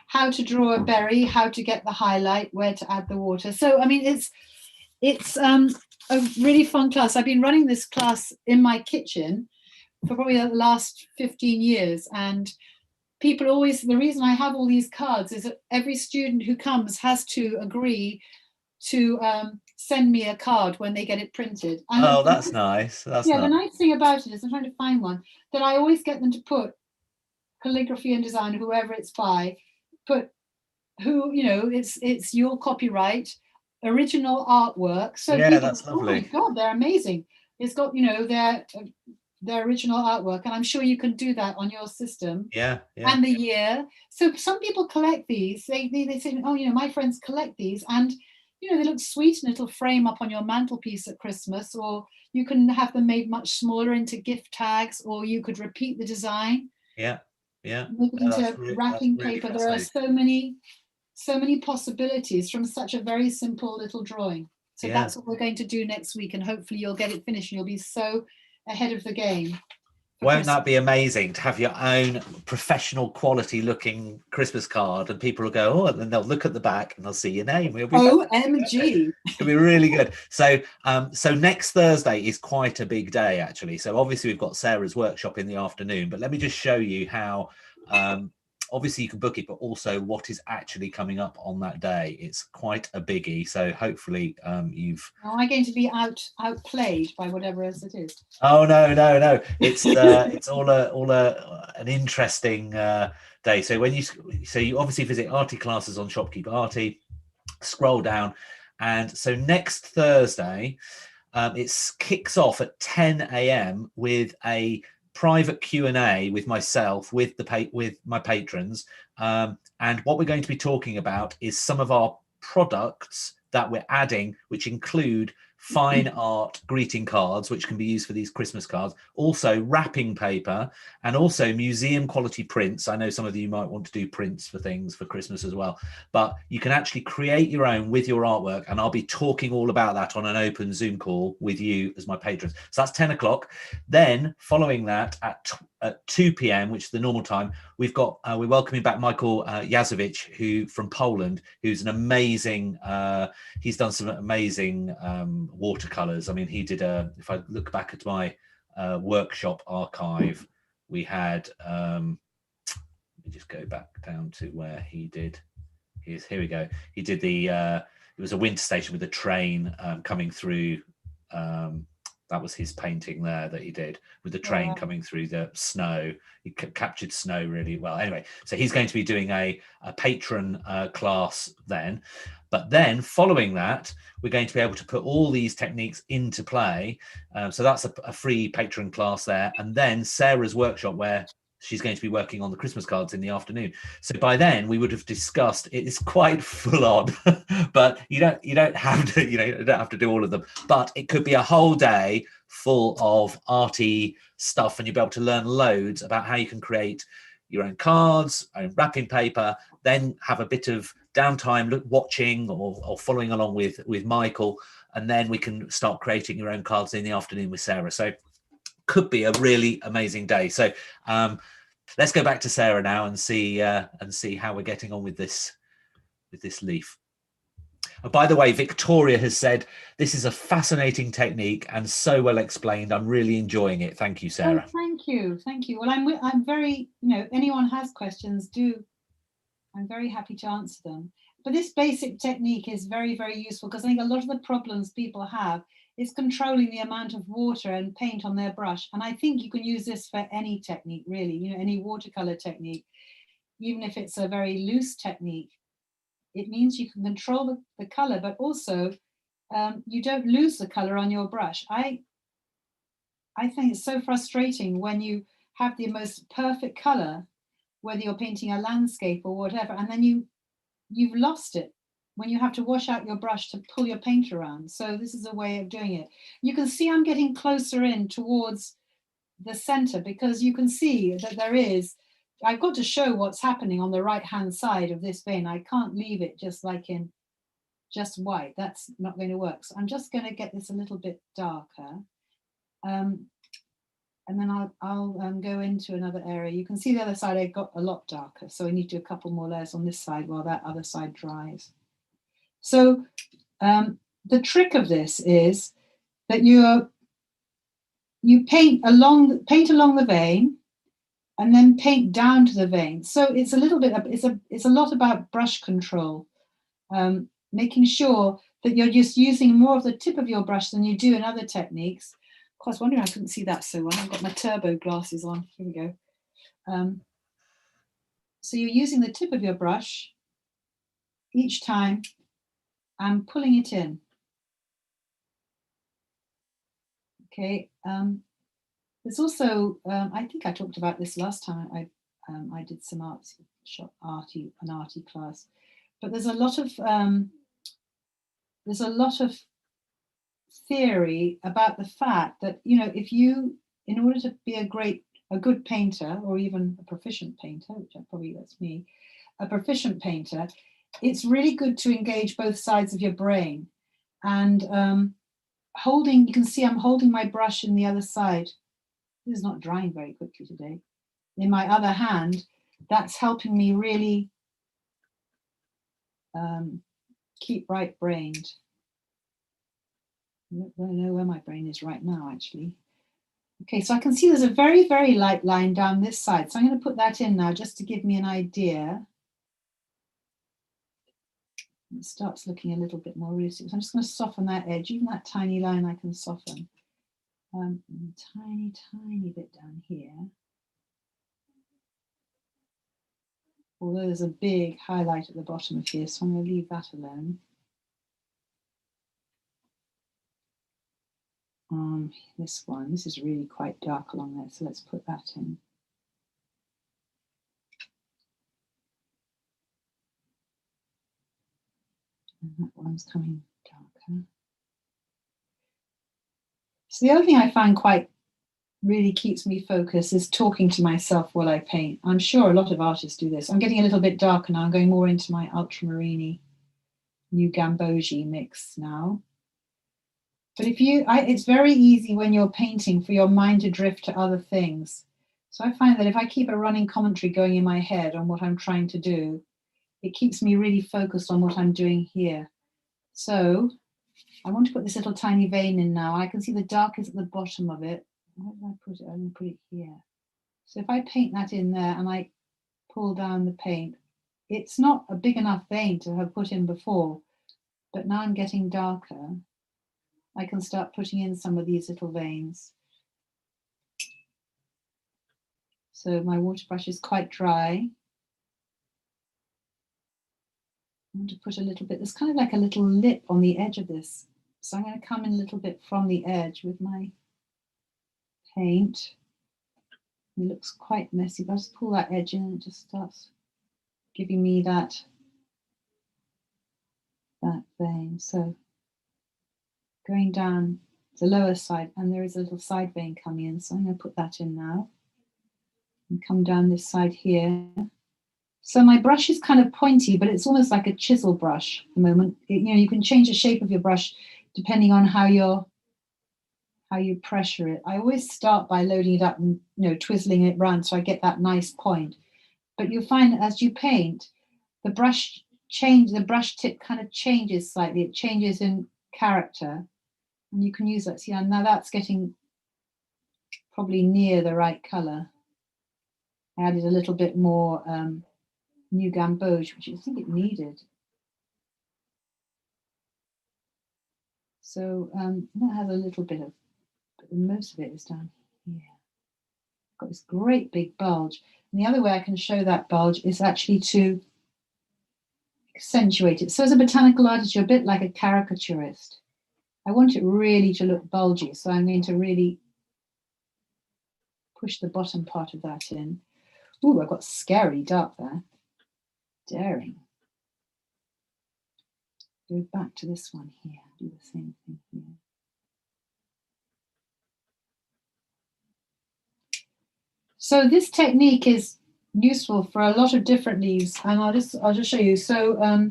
How to draw a berry, how to get the highlight, where to add the water. So I mean, it's a really fun class. I've been running this class in my kitchen for probably the last 15 years, and people always, the reason I have all these cards is that every student who comes has to agree to send me a card when they get it printed. And oh, that's nice. That's yeah, nice. the nice thing about it is, I'm trying to find one, that I always get them to put calligraphy and design, whoever it's by, put who, you know, it's your copyright, original artwork. So yeah, people, that's lovely. oh my God, they're amazing. It's got, you know, their original artwork, and I'm sure you can do that on your system. Yeah. And the year. So some people collect these. They say, oh, you know, my friends collect these, and you know, they look sweet in a little frame up on your mantelpiece at Christmas, or you can have them made much smaller into gift tags, or you could repeat the design. Yeah. Make it into wrapping paper. There are so many possibilities from such a very simple little drawing. So that's what we're going to do next week, and hopefully you'll get it finished and you'll be so ahead of the game. Won't that be amazing to have your own professional quality looking Christmas card, and people will go, oh, and then they'll look at the back and they'll see your name. OMG. It'll be really good. So so next Thursday is quite a big day, actually. So obviously we've got Sarah's workshop in the afternoon, but let me just show you how obviously you can book it, but also what is actually coming up on that day. It's quite a biggie. So hopefully you've... Am I going to be outplayed by whatever else it is? Oh, no. It's all an interesting day. So you obviously visit Arty classes on Shopkeep Arty, scroll down. And so next Thursday, it kicks off at 10 a.m. with a private Q&A with myself, with my patrons, and what we're going to be talking about is some of our products that we're adding, which include fine art greeting cards, which can be used for these Christmas cards, also wrapping paper, and also museum quality prints. I know some of you might want to do prints for things for Christmas as well, but you can actually create your own with your artwork, and I'll be talking all about that on an open Zoom call with you as my patrons. So that's 10 o'clock. Then following that at 2 p.m, which is the normal time, we're welcoming back Michael Yazowicz, who from Poland, who's an amazing, he's done some amazing watercolors. I mean, he did if I look back at my workshop archive, we had, let me just go back down to where he did his, here we go. He did it was a winter station with a train coming through. That was his painting there that he did with the train coming through the snow. He captured snow really well. Anyway, so he's going to be doing a patron class then. But then following that, we're going to be able to put all these techniques into play. So that's a free patron class there. And then Sarah's workshop, where she's going to be working on the Christmas cards in the afternoon. So by then we would have discussed, it's quite full on, but you don't have to, you don't have to do all of them, but it could be a whole day full of arty stuff, and you'll be able to learn loads about how you can create your own cards, own wrapping paper, then have a bit of downtime watching or following along with Michael, and then we can start creating your own cards in the afternoon with Sarah. So could be a really amazing day. So let's go back to Sarah now and see how we're getting on with this leaf. By the way, Victoria has said, this is a fascinating technique and so well explained. I'm really enjoying it. Thank you, Sarah. Oh, thank you. Well, I'm very, anyone has questions, I'm very happy to answer them. But this basic technique is very, very useful, because I think a lot of the problems people have is controlling the amount of water and paint on their brush. And I think you can use this for any technique, really, any watercolor technique, even if it's a very loose technique. It means you can control the color, but also you don't lose the color on your brush. I think it's so frustrating when you have the most perfect color, whether you're painting a landscape or whatever, and then you've lost it when you have to wash out your brush to pull your paint around. So this is a way of doing it. You can see I'm getting closer in towards the center, because you can see that I've got to show what's happening on the right hand side of this vein. I can't leave it just like in just white. That's not going to work. So I'm just going to get this a little bit darker. And then I'll go into another area. You can see the other side I got a lot darker, so I need to do a couple more layers on this side while that other side dries. So the trick of this is that you paint along the vein and then paint down to the vein. So it's a little bit, it's a lot about brush control, making sure that you're just using more of the tip of your brush than you do in other techniques. Of course, I was wondering I couldn't see that so well. I've got my turbo glasses on. Here we go. So you're using the tip of your brush each time and pulling it in. Okay. There's also, I think I talked about this last time I did some Arty class, but there's a lot of theory about the fact that, if you, in order to be a good painter, or even a proficient painter, which that's me, a proficient painter, it's really good to engage both sides of your brain. And you can see I'm holding my brush in the other side. This is not drying very quickly today. In my other hand, that's helping me really keep right-brained. I don't really know where my brain is right now, actually. Okay, so I can see there's a very, very light line down this side. So I'm going to put that in now just to give me an idea. It starts looking a little bit more realistic. So I'm just going to soften that edge. Even that tiny line I can soften. Tiny, tiny bit down here. Although there's a big highlight at the bottom of here, so I'm going to leave that alone. This is really quite dark along there, so let's put that in. And that one's coming darker. So the other thing I find really keeps me focused is talking to myself while I paint. I'm sure a lot of artists do this. I'm getting a little bit darker now. I'm going more into my ultramarine New Gambogi mix now. But it's very easy when you're painting for your mind to drift to other things. So I find that if I keep a running commentary going in my head on what I'm trying to do, it keeps me really focused on what I'm doing here. So I want to put this little tiny vein in now. I can see the dark is at the bottom of it. Where did I put it? I'm going to put it here. So if I paint that in there and I pull down the paint, it's not a big enough vein to have put in before, but now I'm getting darker. I can start putting in some of these little veins. So my water brush is quite dry. I want to put a little bit, there's kind of like a little lip on the edge of this. So I'm going to come in a little bit from the edge with my paint. It looks quite messy, but I'll just pull that edge in and it just starts giving me that vein. So going down the lower side, and there is a little side vein coming in, so I'm going to put that in now and come down this side here. So my brush is kind of pointy, but it's almost like a chisel brush at the moment. You can change the shape of your brush depending on how you're how you pressure it. I always start by loading it up and twizzling it round so I get that nice point. But you'll find as you paint, the brush tip kind of changes slightly. It changes in character, and you can use that. See, now that's getting probably near the right color. I added a little bit more new gamboge, which I think it needed. So that has a little bit of, but most of it is down here. Got this great big bulge. And the other way I can show that bulge is actually to accentuate it. So as a botanical artist, you're a bit like a caricaturist. I want it really to look bulgy, so I'm going to really push the bottom part of that in. Ooh, I've got scary dark there. Daring. Go back to this one here. Do the same thing here. So this technique is useful for a lot of different leaves, and I'll just show you. So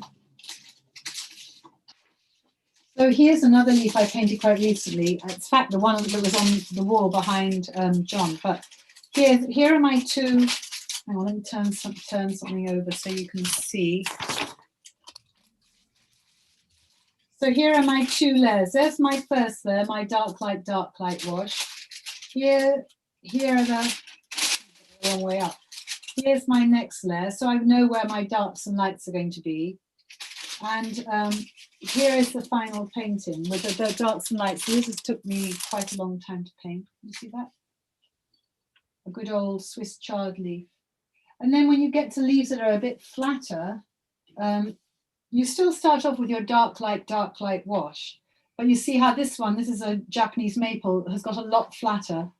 so here's another leaf I painted quite recently. It's in fact the one that was on the wall behind John. But here are my two. Hang on, let me turn something over so you can see. So here are my two layers. There's my first layer, my dark light wash. Here are the wrong way up. Here's my next layer, so I know where my darks and lights are going to be. And here is the final painting with the darks and lights. This has took me quite a long time to paint. You see that? A good old Swiss chard leaf. And then when you get to leaves that are a bit flatter, you still start off with your dark light wash. But you see how this is a Japanese maple, has got a lot flatter.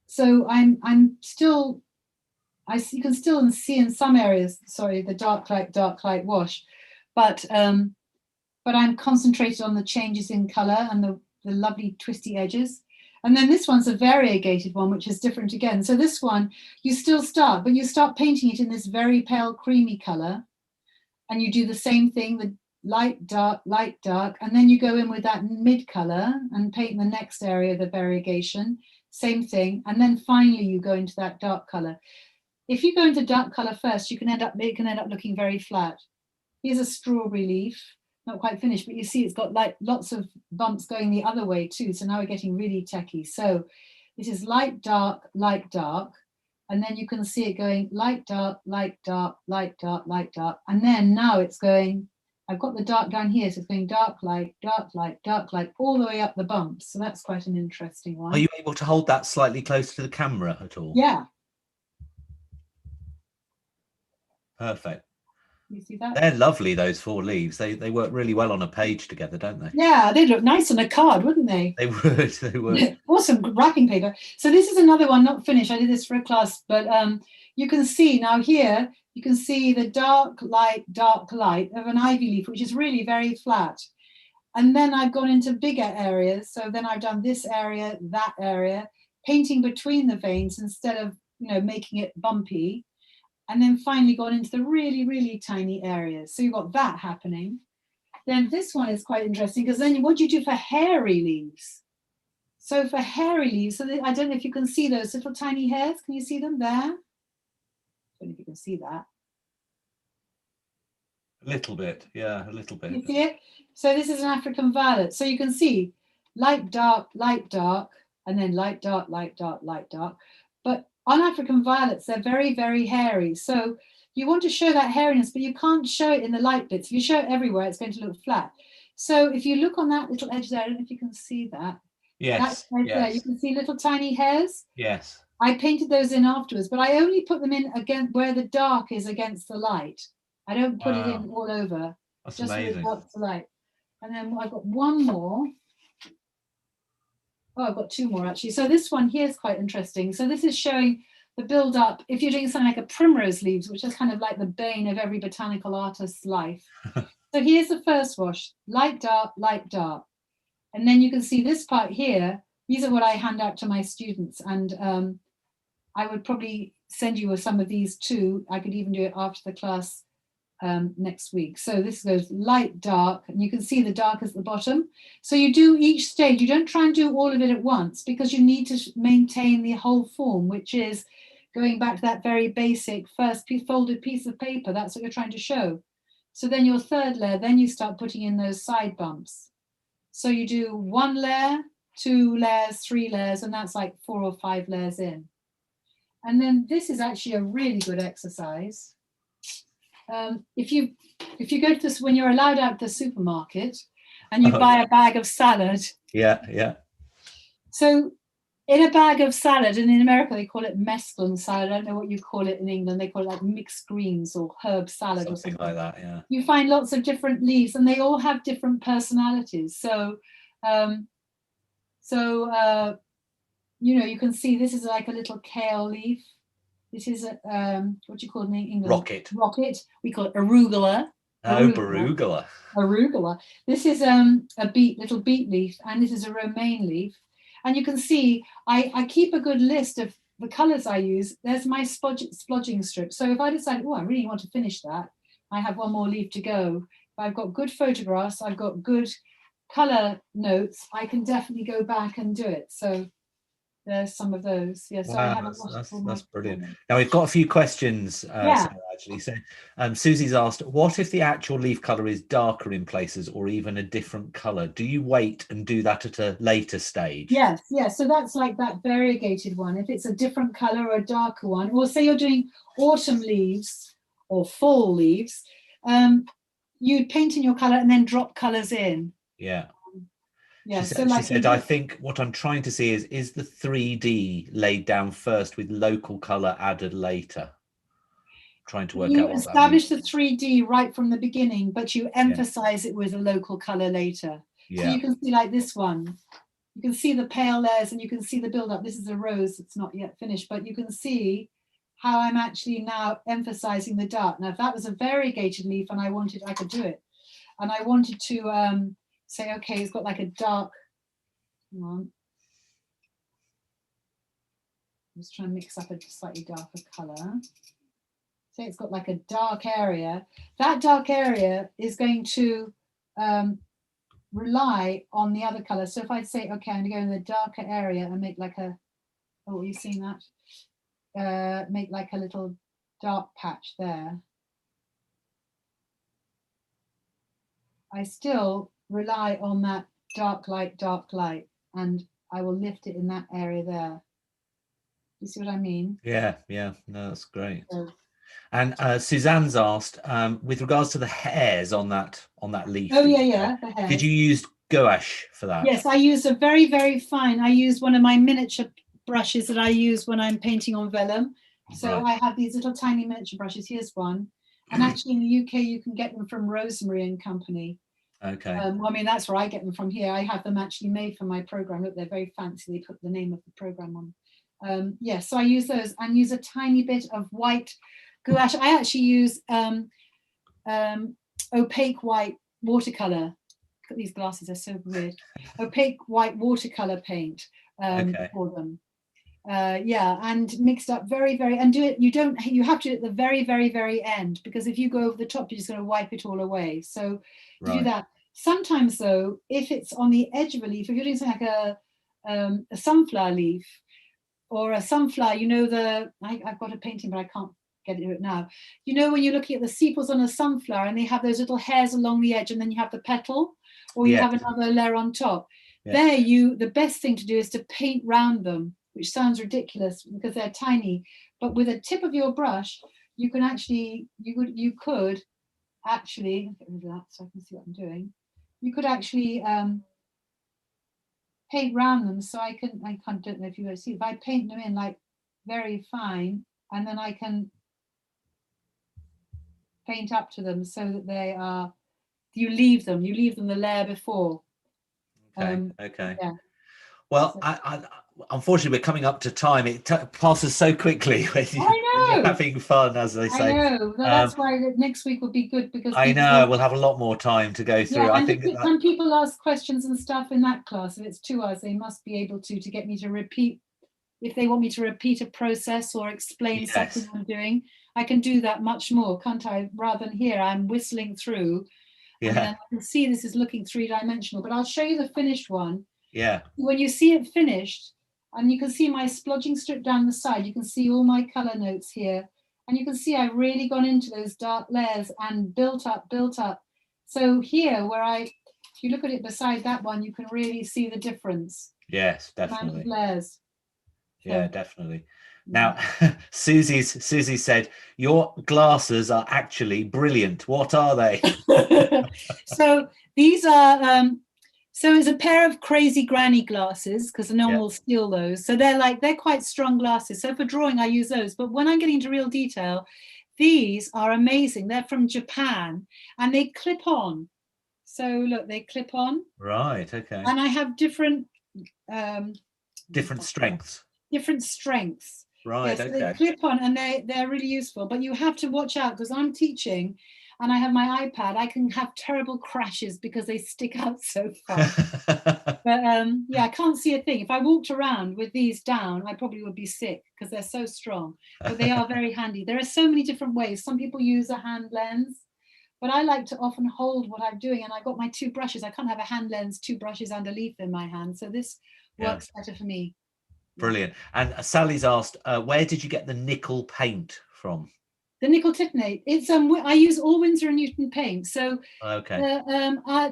So I'm still, you can still see in some areas, sorry, the dark light wash, but I'm concentrated on the changes in color and the lovely twisty edges. And then this one's a variegated one, which is different again. So this one, you still start, but you start painting it in this very pale creamy color, and you do the same thing, the light, dark, and then you go in with that mid color and paint the next area, the variegation, same thing, and then finally you go into that dark color. If you go into dark color first, it can end up looking very flat. Here's a strawberry leaf, not quite finished, but you see it's got like lots of bumps going the other way too. So now we're getting really techy. So this is light, dark, and then you can see it going light, dark, and then now it's going, I've got the dark down here, so it's going dark, light, all the way up the bumps. So that's quite an interesting one. Are you able to hold that slightly closer to the camera at all? Yeah. Perfect. You see that? They're lovely, those four leaves. They work really well on a page together, don't they? Yeah, they'd look nice on a card, wouldn't they? They would. Awesome wrapping paper. So this is another one, not finished. I did this for a class, but you can see now here, you can see the dark light of an ivy leaf, which is really very flat. And then I've gone into bigger areas. So then I've done this area, that area, painting between the veins instead of, making it bumpy. And then finally gone into the really, really tiny areas. So you've got that happening. Then this one is quite interesting, because then what do you do for hairy leaves? So for hairy leaves, so I don't know if you can see those little tiny hairs. Can you see them there? I don't know if you can see that. A little bit, yeah, a little bit. You see it? So this is an African violet. So you can see light, dark, and then light, dark. But on African violets, they're very, very hairy. So you want to show that hairiness, but you can't show it in the light bits. If you show it everywhere, it's going to look flat. So if you look on that little edge there, I don't know if you can see that. Yes. Right there. You can see little tiny hairs. Yes. I painted those in afterwards, but I only put them in again where the dark is against the light. I don't put it in all over. That's just amazing. Where the light. And then I've got one more. Oh, I've got two more actually. So this one here is quite interesting. So this is showing the build up. If you're doing something like a primrose leaves, which is kind of like the bane of every botanical artist's life. So here's the first wash, light, dark. And then you can see this part here. These are what I hand out to my students. And I would probably send you some of these too. I could even do it after the class. next week. So this goes light, dark, and you can see the dark is at the bottom. So you do each stage. You don't try and do all of it at once, because you need to maintain the whole form, which is going back to that very basic first folded piece of paper. That's what you're trying to show. So then your third layer, then you start putting in those side bumps. So you do 1 layer, 2 layers, 3 layers, and that's like 4 or 5 layers in. And then this is actually a really good exercise. If you go to this, when you're allowed out the supermarket and you buy a bag of salad. Yeah. So in a bag of salad, and in America they call it mesclun salad. I don't know what you call it in England. They call it like mixed greens or herb salad or something like that. Yeah. You find lots of different leaves, and they all have different personalities. So, you know, you can see this is like a little kale leaf. This is a what do you call it in England? Rocket. We call it arugula. Arugula. This is a little beet leaf, and this is a romaine leaf. And you can see I keep a good list of the colours I use. There's my splodging strip. So if I decide, oh, I really want to finish that, I have one more leaf to go. If I've got good photographs, I've got good colour notes, I can definitely go back and do it. So there's some of those. Yeah, so wow, that's brilliant. Now we've got a few questions, Sarah, actually. So Susie's asked, what if the actual leaf colour is darker in places or even a different colour? Do you wait and do that at a later stage? Yes. So that's like that variegated one. If it's a different colour or a darker one, or say you're doing autumn leaves or fall leaves, you'd paint in your colour and then drop colours in. Yeah. Yeah, she said, I think what I'm trying to see is the 3D laid down first with local colour added later. Trying to work out what you establish the 3D right from the beginning, but you emphasize it with a local colour later. So you can see like this one. You can see the pale layers and you can see the build-up. This is a rose that's not yet finished, but you can see how I'm actually now emphasizing the dark. Now, if that was a variegated leaf and I could do it. And I wanted to say, okay, it's got like a dark, hang on. I'm just trying to mix up a slightly darker colour. Say it's got like a dark area. That dark area is going to rely on the other colour. So if I say, okay, I'm going to go in the darker area and make like a, oh, are you seeing that? Make like a little dark patch there. I still rely on that dark light, and I will lift it in that area there. You see what I mean? Yeah, no, that's great. So, and Suzanne's asked, with regards to the hairs on that leaf. Oh yeah, the hairs. Did you use gouache for that? Yes, I used a very, very fine. I used one of my miniature brushes that I use when I'm painting on vellum. So I have these little tiny miniature brushes. Here's one. And actually in the UK, you can get them from Rosemary and Company. Okay. Well, I mean, that's where I get them from here. I have them actually made for my program. Look, they're very fancy. They put the name of the program on. So I use those and use a tiny bit of white gouache. I actually use opaque white watercolor. Look at these glasses, they're so weird. Opaque white watercolor paint for them. And mixed up very, very, and do it, you have to do it at the very, very, very end, because if you go over the top, you're just going to wipe it all away. So do that. Sometimes though, if it's on the edge of a leaf, if you're doing something like a sunflower leaf or a sunflower, I've got a painting, but I can't get into it now. When you're looking at the sepals on a sunflower and they have those little hairs along the edge and then you have the petal, or you have another layer on top. There, the best thing to do is to paint round them, which sounds ridiculous because they're tiny, but with a tip of your brush, you could actually, get rid of that so I can see what I'm doing. You could actually paint round them. So I don't know if you see, if I paint them in like very fine, and then I can paint up to them so that they are, you leave them the layer before. Okay. Yeah. Well, I unfortunately, we're coming up to time. It passes so quickly when you're having fun, as they say. I know. No, that's why next week will be good, because we'll have a lot more time to go through. I think when people ask questions and stuff in that class, if it's 2 hours, they must be able to get me to repeat. If they want me to repeat a process or explain something I'm doing, I can do that much more, can't I? Rather than here, I'm whistling through. And then I can see this is looking three-dimensional, but I'll show you the finished one. Yeah. When you see it finished, and you can see my splodging strip down the side, you can see all my color notes here. And you can see I've really gone into those dark layers and built up. So here, if you look at it beside that one, you can really see the difference. Yes, definitely. Layers. Yeah, definitely. Now, Susie said, your glasses are actually brilliant. What are they? So these are, so it's a pair of crazy granny glasses, because no one will steal those. So they're quite strong glasses. So for drawing, I use those. But when I'm getting into real detail, these are amazing. They're from Japan and they clip on. So look, they clip on. Right, okay. And I have different strengths. Different strengths. Right, so okay. they clip on and they're really useful, but you have to watch out because I'm teaching and I have my iPad. I can have terrible crashes because they stick out so far. But yeah, I can't see a thing. If I walked around with these down, I probably would be sick because they're so strong, but they are very handy. There are so many different ways. Some people use a hand lens, but I like to often hold what I'm doing, and I got my two brushes. I can't have a hand lens, two brushes and a leaf in my hand, so this works better for me. Brilliant. And Sally's asked, where did you get the nickel paint from? The nickel titanate. It's I use all Winsor & Newton paint. So okay.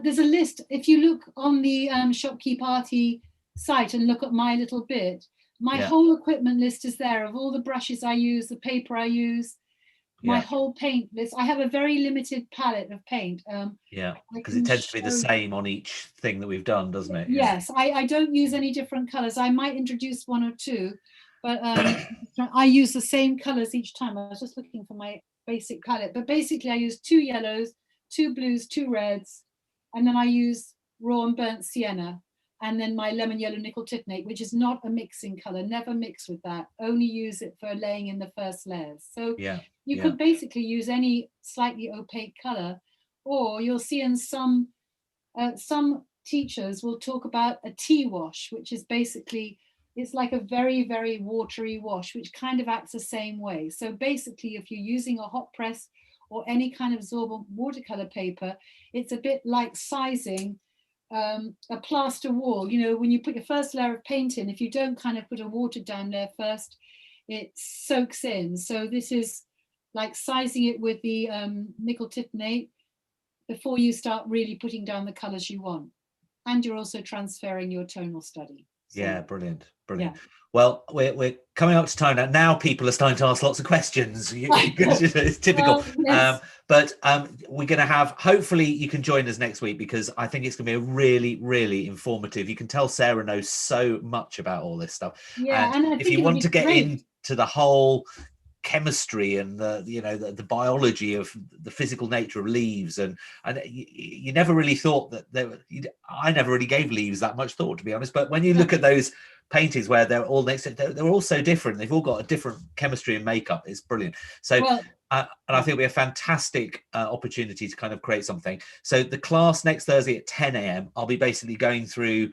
There's a list. If you look on the Shopkeep Arty site and look at my little bit, my whole equipment list is there of all the brushes I use, the paper I use, my whole paint list. I have a very limited palette of paint. Because it tends to be the same on each thing that we've done, doesn't it? Yes, I don't use any different colors. I might introduce one or two, but I use the same colors each time. I was just looking for my basic palette, but basically I use 2 yellows, 2 blues, 2 reds, and then I use raw and burnt sienna, and then my lemon yellow nickel titanate, which is not a mixing color. Never mix with that. Only use it for laying in the first layers. So you could basically use any slightly opaque color, or you'll see in some teachers will talk about a tea wash, which is basically, it's like a very, very watery wash, which kind of acts the same way. So basically, if you're using a hot press or any kind of absorbent watercolor paper, it's a bit like sizing a plaster wall. You know, when you put your first layer of paint in, if you don't kind of put a watered down layer first, it soaks in. So this is like sizing it with the nickel titanate before you start really putting down the colors you want. And you're also transferring your tonal study. So, brilliant. Well, we're coming up to time now. Now people are starting to ask lots of questions. It's typical. Well, but we're going to have, hopefully you can join us next week, because I think it's going to be a really, really informative. You can tell Sarah knows so much about all this stuff. And if you want to get into the whole chemistry and the biology of the physical nature of leaves, and you never really thought that I never really gave leaves that much thought, to be honest, but when you look at those paintings where they're all next to, they're all so different. They've all got a different chemistry and makeup. It's brilliant. So and I think it'll be a fantastic opportunity to kind of create something. So the class next Thursday at 10 a.m. I'll be basically going through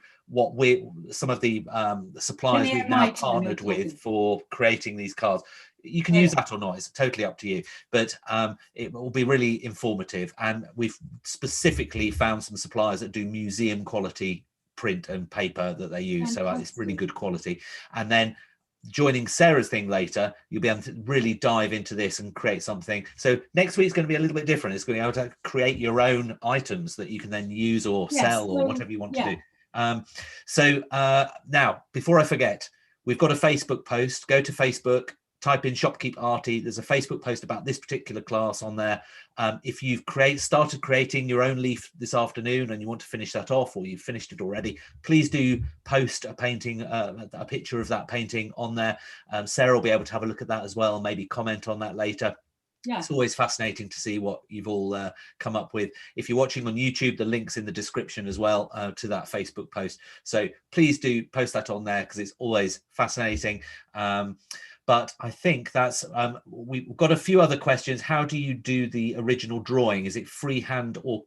some of the suppliers we've now partnered with for creating these cards. You can use that or not, it's totally up to you, but it will be really informative. And we've specifically found some suppliers that do museum quality print and paper that they use. So it's really good quality. And then joining Sarah's thing later, you'll be able to really dive into this and create something. So next week's going to be a little bit different. It's going to be able to create your own items that you can then use or sell or whatever you want to do. So now, before I forget, we've got a Facebook post. Go to Facebook, type in Shopkeep Arty. There's a Facebook post about this particular class on there. If you've started creating your own leaf this afternoon and you want to finish that off, or you've finished it already, please do post a painting, a picture of that painting on there. Sarah will be able to have a look at that as well and maybe comment on that later. It's always fascinating to see what you've all come up with. If you're watching on YouTube, the link's in the description as well to that Facebook post. So please do post that on there, because it's always fascinating. But I think that's, we've got a few other questions. How do you do the original drawing? Is it freehand or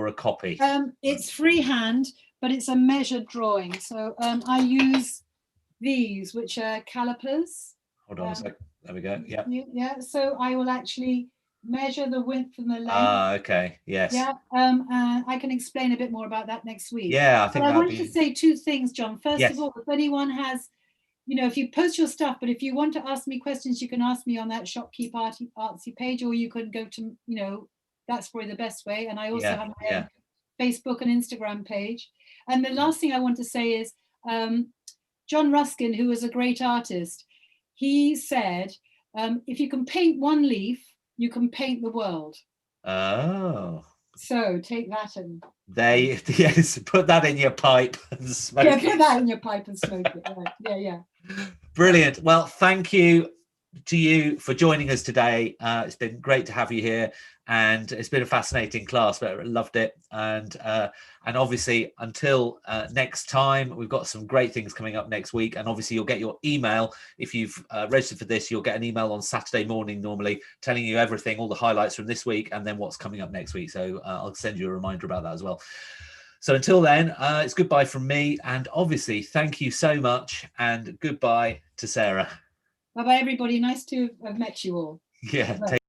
a copy? It's freehand, but it's a measured drawing. So I use these, which are calipers. Hold on a sec. There we go. Yeah. Yeah. So I will actually measure the width and the length. Okay. Yes. Yeah. And I can explain a bit more about that next week. Yeah, I But think I that'd want to be. say two things, John. First Yes. of all, if anyone has, if you post your stuff, but if you want to ask me questions, you can ask me on that Shopkeep Artsy page, or you can go to, that's probably the best way. And I also Yeah. have my Yeah. own Facebook and Instagram page. And the last thing I want to say is John Ruskin, who was a great artist, he said, if you can paint one leaf, you can paint the world. Oh. So take that and Yes, put that in your pipe and smoke yeah, it. put that in your pipe and smoke it. Right. Yeah. Brilliant. Well, thank you to you for joining us today. It's been great to have you here, and it's been a fascinating class, but I loved it. And obviously, until next time, we've got some great things coming up next week. And obviously, you'll get your email if you've registered for this. You'll get an email on Saturday morning normally, telling you everything, all the highlights from this week, and then what's coming up next week. So I'll send you a reminder about that as well. So until then, it's goodbye from me, and obviously thank you so much, and goodbye to Sarah. Bye-bye, everybody. Nice to have met you all. Yeah.